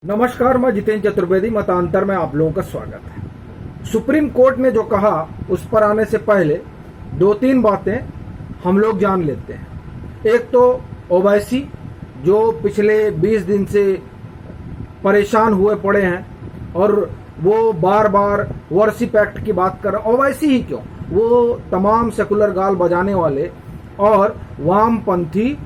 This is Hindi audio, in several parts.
नमस्कार, मैं जितेंद्र चतुर्वेदी। मतांतर में आप लोगों का स्वागत है। सुप्रीम कोर्ट ने जो कहा उस पर आने से पहले दो तीन बातें हम लोग जान लेते हैं। एक तो ओवैसी जो पिछले 20 दिन से परेशान हुए पड़े हैं और वो बार बार वर्शिप एक्ट की बात कर रहे हैं। ओवैसी ही क्यों, वो तमाम सेकुलर गाल बजाने वाले और वामपंथी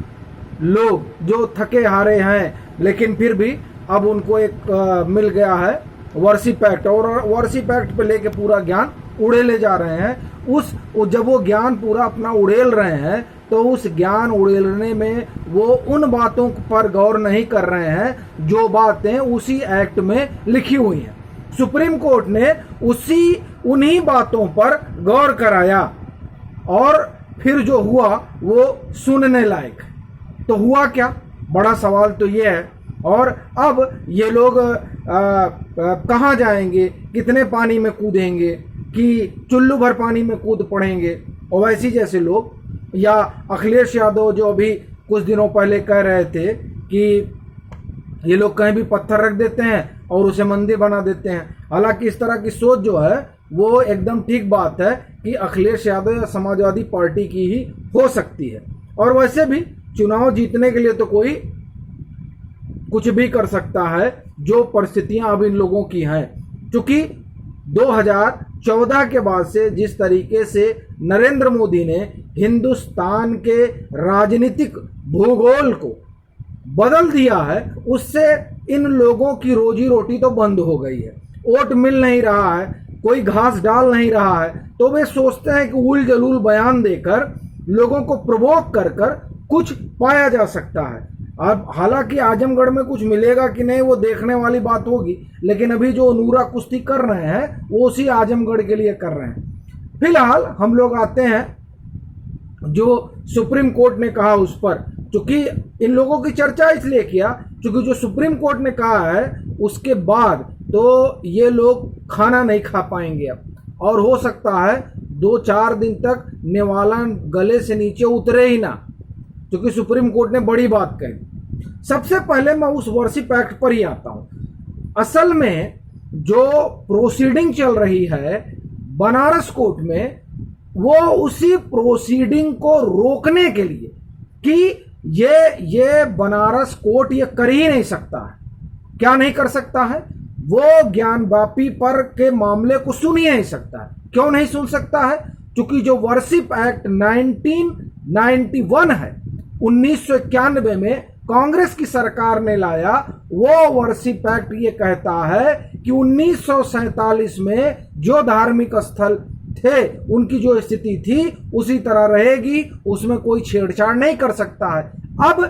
लोग जो थके हारे हैं, लेकिन फिर भी अब उनको एक मिल गया है वर्शिप एक्ट, और वर्शिप एक्ट पे लेके पूरा ज्ञान उड़ेले जा रहे हैं। जब वो ज्ञान पूरा अपना उड़ेल रहे हैं तो उस ज्ञान उड़ेलने में वो उन बातों पर गौर नहीं कर रहे हैं जो बातें उसी एक्ट में लिखी हुई हैं। सुप्रीम कोर्ट ने उन्हीं बातों पर गौर कराया और फिर जो हुआ वो सुनने लायक। तो हुआ क्या, बड़ा सवाल तो ये है। और अब ये लोग कहाँ जाएंगे, कितने पानी में कूदेंगे, कि चुल्लू भर पानी में कूद पड़ेंगे ओवैसी जैसे लोग, या अखिलेश यादव जो अभी कुछ दिनों पहले कह रहे थे कि ये लोग कहीं भी पत्थर रख देते हैं और उसे मंदिर बना देते हैं। हालांकि इस तरह की सोच जो है वो एकदम ठीक बात है कि अखिलेश यादव या समाजवादी पार्टी की ही हो सकती है। और वैसे भी चुनाव जीतने के लिए तो कोई कुछ भी कर सकता है, जो परिस्थितियां अब इन लोगों की हैं। क्योंकि 2014 के बाद से जिस तरीके से नरेंद्र मोदी ने हिंदुस्तान के राजनीतिक भूगोल को बदल दिया है, उससे इन लोगों की रोजी रोटी तो बंद हो गई है। वोट मिल नहीं रहा है, कोई घास डाल नहीं रहा है, तो वे सोचते हैं कि उल जलूल बयान देकर लोगों को प्रवोक कर कुछ पाया जा सकता है। अब हालांकि आजमगढ़ में कुछ मिलेगा कि नहीं वो देखने वाली बात होगी, लेकिन अभी जो नूरा कुश्ती कर रहे हैं वो उसी आजमगढ़ के लिए कर रहे हैं। फिलहाल हम लोग आते हैं जो सुप्रीम कोर्ट ने कहा उस पर, क्योंकि इन लोगों की चर्चा इसलिए किया क्योंकि जो सुप्रीम कोर्ट ने कहा है उसके बाद तो ये लोग खाना नहीं खा पाएंगे अब, और हो सकता है 2-4 दिन तक निवाला गले से नीचे उतरे ही ना, क्योंकि सुप्रीम कोर्ट ने बड़ी बात कही। सबसे पहले मैं उस वर्शिप एक्ट पर ही आता हूं। असल में जो प्रोसीडिंग चल रही है बनारस कोर्ट में, वो उसी प्रोसीडिंग को रोकने के लिए कि ये बनारस कोर्ट ये कर ही नहीं सकता है। क्या नहीं कर सकता है? वो ज्ञानवापी पर के मामले को सुन ही नहीं सकता है। क्यों नहीं सुन सकता है? क्योंकि जो वर्शिप एक्ट 1991 है, 1991 में कांग्रेस की सरकार ने लाया, वो वर्शिप एक्ट ये कहता है कि 1947 में जो धार्मिक स्थल थे उनकी जो स्थिति थी उसी तरह रहेगी, उसमें कोई छेड़छाड़ नहीं कर सकता है। अब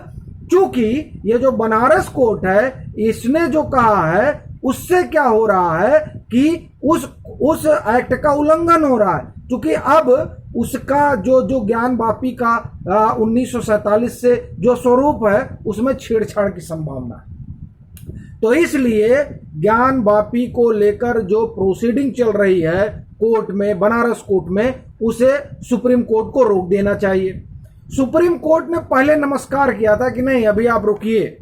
चूंकि ये जो बनारस कोर्ट है इसने जो कहा है उससे क्या हो रहा है कि उस एक्ट का उल्लंघन हो रहा है, क्योंकि अब उसका जो ज्ञानवापी का 1947 से जो स्वरूप है उसमें छेड़छाड़ की संभावना है। तो इसलिए ज्ञानवापी को लेकर जो प्रोसीडिंग चल रही है कोर्ट में, बनारस कोर्ट में, उसे सुप्रीम कोर्ट को रोक देना चाहिए। सुप्रीम कोर्ट ने पहले नमस्कार किया था कि नहीं अभी आप रुकिए,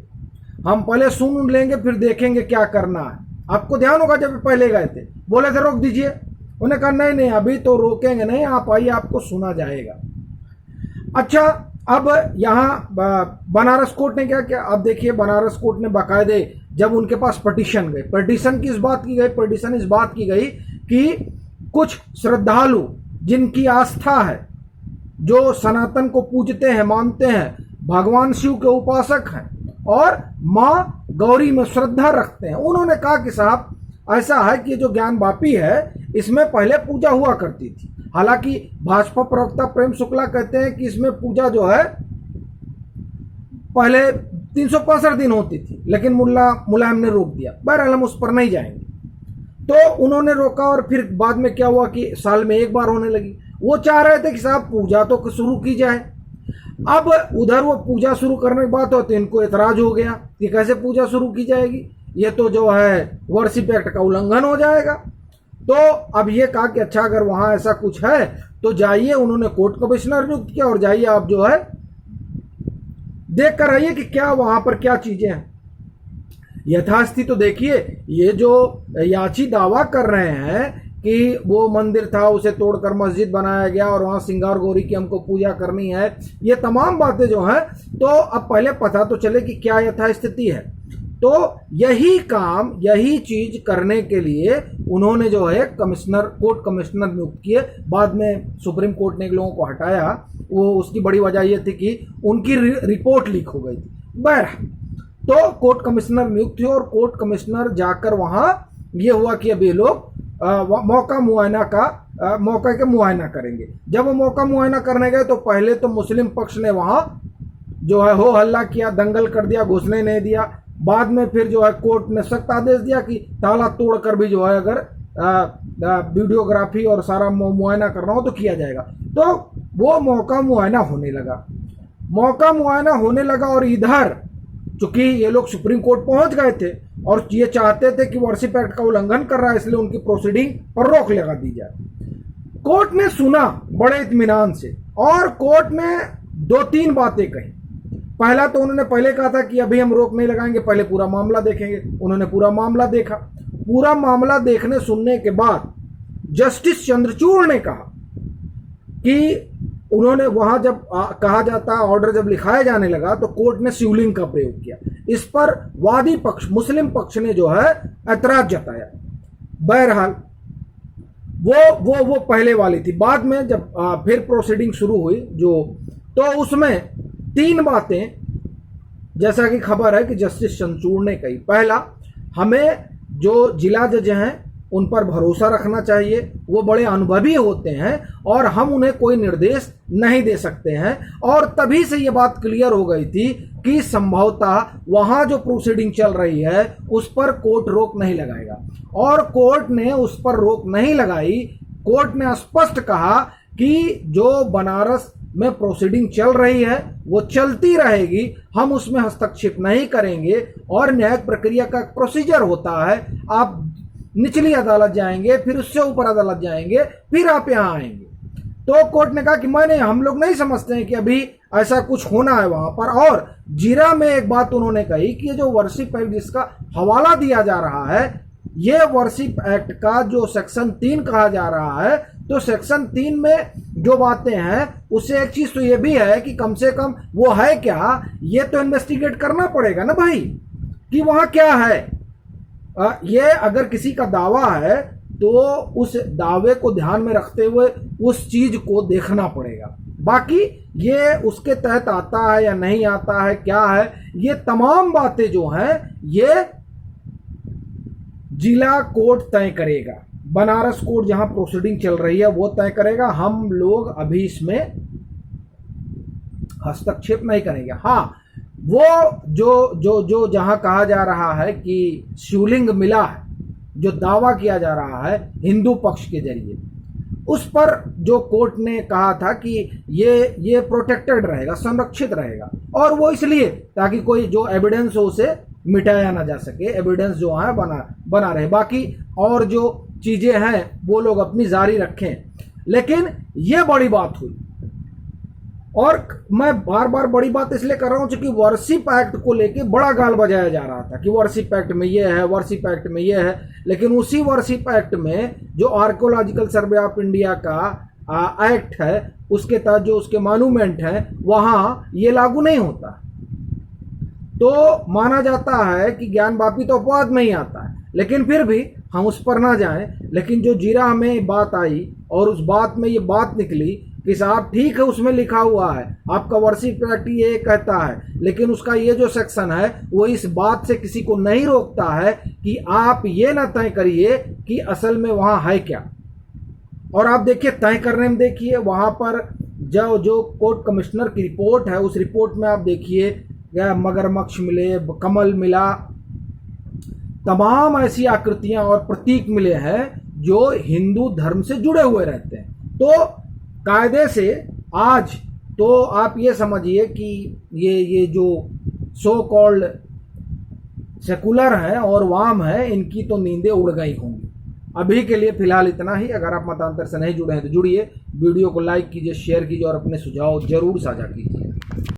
हम पहले सुन लेंगे फिर देखेंगे क्या करना है। आपको ध्यान होगा जब पहले गए थे बोले थे रोक दीजिए, उन्हें कहा नहीं नहीं अभी तो रोकेंगे नहीं, आप आइए आपको सुना जाएगा। अच्छा, अब यहाँ बनारस कोर्ट ने क्या किया? अब देखिए बनारस कोर्ट ने बाकायदे जब उनके पास पटिशन गई, पटिशन किस बात की गई? पटिशन इस बात की गई कि कुछ श्रद्धालु जिनकी आस्था है, जो सनातन को पूजते हैं, मानते हैं, भगवान शिव के उपासक हैं और माँ गौरी में श्रद्धा रखते हैं, उन्होंने कहा कि साहब ऐसा है कि जो ज्ञानवापी है इसमें पहले पूजा हुआ करती थी। हालांकि भाजपा प्रवक्ता प्रेम शुक्ला कहते हैं कि इसमें पूजा जो है पहले 365 दिन होती थी, लेकिन मुलायम ने रोक दिया। बहरहाल हम उस पर नहीं जाएंगे। तो उन्होंने रोका और फिर बाद में क्या हुआ कि साल में एक बार होने लगी। वो चाह रहे थे कि साहब पूजा तो शुरू की जाए। अब उधर वो पूजा शुरू करने की बात होती, इनको एतराज हो गया कि कैसे पूजा शुरू की जाएगी, ये तो जो है वर्शिप एक्ट का उल्लंघन हो जाएगा। तो अब ये कहा कि अच्छा अगर वहां ऐसा कुछ है तो जाइए, उन्होंने कोर्ट कमिश्नर नियुक्त किया और जाइए आप जो है देख कर आइए कि क्या वहां पर क्या चीजें हैं। यथास्थिति तो देखिए, ये जो याची दावा कर रहे हैं कि वो मंदिर था उसे तोड़कर मस्जिद बनाया गया और वहाँ सिंगार गौरी की हमको पूजा करनी है, ये तमाम बातें जो हैं, तो अब पहले पता तो चले कि क्या यथास्थिति है। तो यही काम, यही चीज करने के लिए उन्होंने जो है कमिश्नर, कोर्ट कमिश्नर नियुक्त किए। बाद में सुप्रीम कोर्ट ने इन लोगों को हटाया। वो उसकी बड़ी वजह ये थी कि उनकी रिपोर्ट लीक हो गई थी। बहरहाल, तो कोर्ट कमिश्नर नियुक्त हुए और कोर्ट कमिश्नर जाकर वहां ये हुआ कि अब ये लोग मौका के मुआयना करेंगे। जब वो मौका मुआयना करने गए तो पहले तो मुस्लिम पक्ष ने वहां जो है हो हल्ला किया, दंगल कर दिया, घुसने नहीं दिया। बाद में फिर जो है कोर्ट ने सख्त आदेश दिया कि ताला तोड़कर भी जो है अगर वीडियोग्राफी और सारा मुआयना करना हो तो किया जाएगा। तो वो मौका मुआयना होने लगा और इधर चूंकि ये लोग सुप्रीम कोर्ट पहुंच गए थे और ये चाहते थे कि वर्शिप एक्ट का उल्लंघन कर रहा है, इसलिए उनकी प्रोसीडिंग पर रोक लगा दी जाए। कोर्ट ने सुना बड़े इत्मीनान से और कोर्ट ने 2-3 बातें कही। पहला तो उन्होंने पहले कहा था कि अभी हम रोक नहीं लगाएंगे, पहले पूरा मामला देखेंगे। उन्होंने पूरा मामला देखा। पूरा मामला देखने सुनने के बाद जस्टिस चंद्रचूड़ ने कहा कि उन्होंने वहां जब कहा जाता, ऑर्डर जब लिखाया जाने लगा तो कोर्ट ने शिवलिंग का प्रयोग किया। इस पर वादी पक्ष, मुस्लिम पक्ष ने जो है ऐतराज जताया। बहरहाल वो पहले वाली थी। बाद में जब फिर प्रोसीडिंग शुरू हुई तो उसमें 3 बातें जैसा कि खबर है कि जस्टिस चंद्रचूड़ ने कही। पहला, हमें जो जिला जज हैं उन पर भरोसा रखना चाहिए, वो बड़े अनुभवी होते हैं और हम उन्हें कोई निर्देश नहीं दे सकते हैं। और तभी से ये बात क्लियर हो गई थी कि संभवतः वहां जो प्रोसीडिंग चल रही है उस पर कोर्ट रोक नहीं लगाएगा। और कोर्ट ने उस पर रोक नहीं लगाई। कोर्ट ने स्पष्ट कहा कि जो बनारस में प्रोसीडिंग चल रही है वो चलती रहेगी, हम उसमें हस्तक्षेप नहीं करेंगे। और न्यायिक प्रक्रिया का प्रोसीजर होता है, आप निचली अदालत जाएंगे, फिर उससे ऊपर अदालत जाएंगे, फिर आप यहां आएंगे। तो कोर्ट ने कहा कि हम लोग नहीं समझते हैं कि अभी ऐसा कुछ होना है वहां पर। और जीरा में एक बात उन्होंने कही कि ये जो वर्शिप एक्ट जिसका हवाला दिया जा रहा है, ये वर्शिप एक्ट का जो सेक्शन 3 कहा जा रहा है, तो सेक्शन 3 में जो बातें हैं उससे एक चीज तो ये भी है कि कम से कम वो है क्या, ये तो इन्वेस्टिगेट करना पड़ेगा ना भाई कि वहां क्या है। ये अगर किसी का दावा है तो उस दावे को ध्यान में रखते हुए उस चीज को देखना पड़ेगा। बाकी ये उसके तहत आता है या नहीं आता है, क्या है, ये तमाम बातें जो हैं ये जिला कोर्ट तय करेगा। बनारस कोर्ट जहां प्रोसीडिंग चल रही है वो तय करेगा। हम लोग अभी इसमें हस्तक्षेप नहीं करेंगे। हाँ, वो जो जहां कहा जा रहा है कि शिवलिंग मिला है, जो दावा किया जा रहा है हिंदू पक्ष के जरिए, उस पर जो कोर्ट ने कहा था कि ये प्रोटेक्टेड रहेगा, संरक्षित रहेगा। और वो इसलिए ताकि कोई जो एविडेंस हो उसे मिटाया ना जा सके, एविडेंस जो है बना रहे। बाकी और जो चीजें हैं वो लोग अपनी जारी रखें। लेकिन ये बड़ी बात हुई, और मैं बार बार बड़ी बात इसलिए कर रहा हूं क्योंकि वर्शिप एक्ट को लेके बड़ा गाल बजाया जा रहा था कि वर्शिप एक्ट में ये है, वर्शिप एक्ट में ये है। लेकिन उसी वर्शिप एक्ट में जो आर्कियोलॉजिकल सर्वे ऑफ इंडिया का एक्ट है, उसके तहत जो उसके मॉन्यूमेंट है वहां ये लागू नहीं होता। तो माना जाता है कि ज्ञान वापी तो अपवाद में ही आता है, लेकिन फिर भी हम उस पर ना जाएं। लेकिन जो जीरा में बात आई और उस बात में ये बात निकली कि साहब ठीक है, उसमें लिखा हुआ है आपका वर्शिप एक्ट ये कहता है, लेकिन उसका ये जो सेक्शन है वो इस बात से किसी को नहीं रोकता है कि आप ये ना तय करिए कि असल में वहां है क्या। और आप देखिए, तय करने में देखिए वहां पर जो कोर्ट कमिश्नर की रिपोर्ट है, उस रिपोर्ट में आप देखिए मगरमच्छ मिले, कमल मिला, तमाम ऐसी आकृतियां और प्रतीक मिले हैं जो हिंदू धर्म से जुड़े हुए रहते हैं। तो कायदे से आज तो आप ये समझिए कि ये जो सो कॉल्ड सेकुलर है और वाम है, इनकी तो नींदें उड़ गई होंगी। अभी के लिए फिलहाल इतना ही। अगर आप मतांतर से नहीं जुड़े हैं तो जुड़िए, वीडियो को लाइक कीजिए, शेयर कीजिए और अपने सुझाव जरूर साझा कीजिए।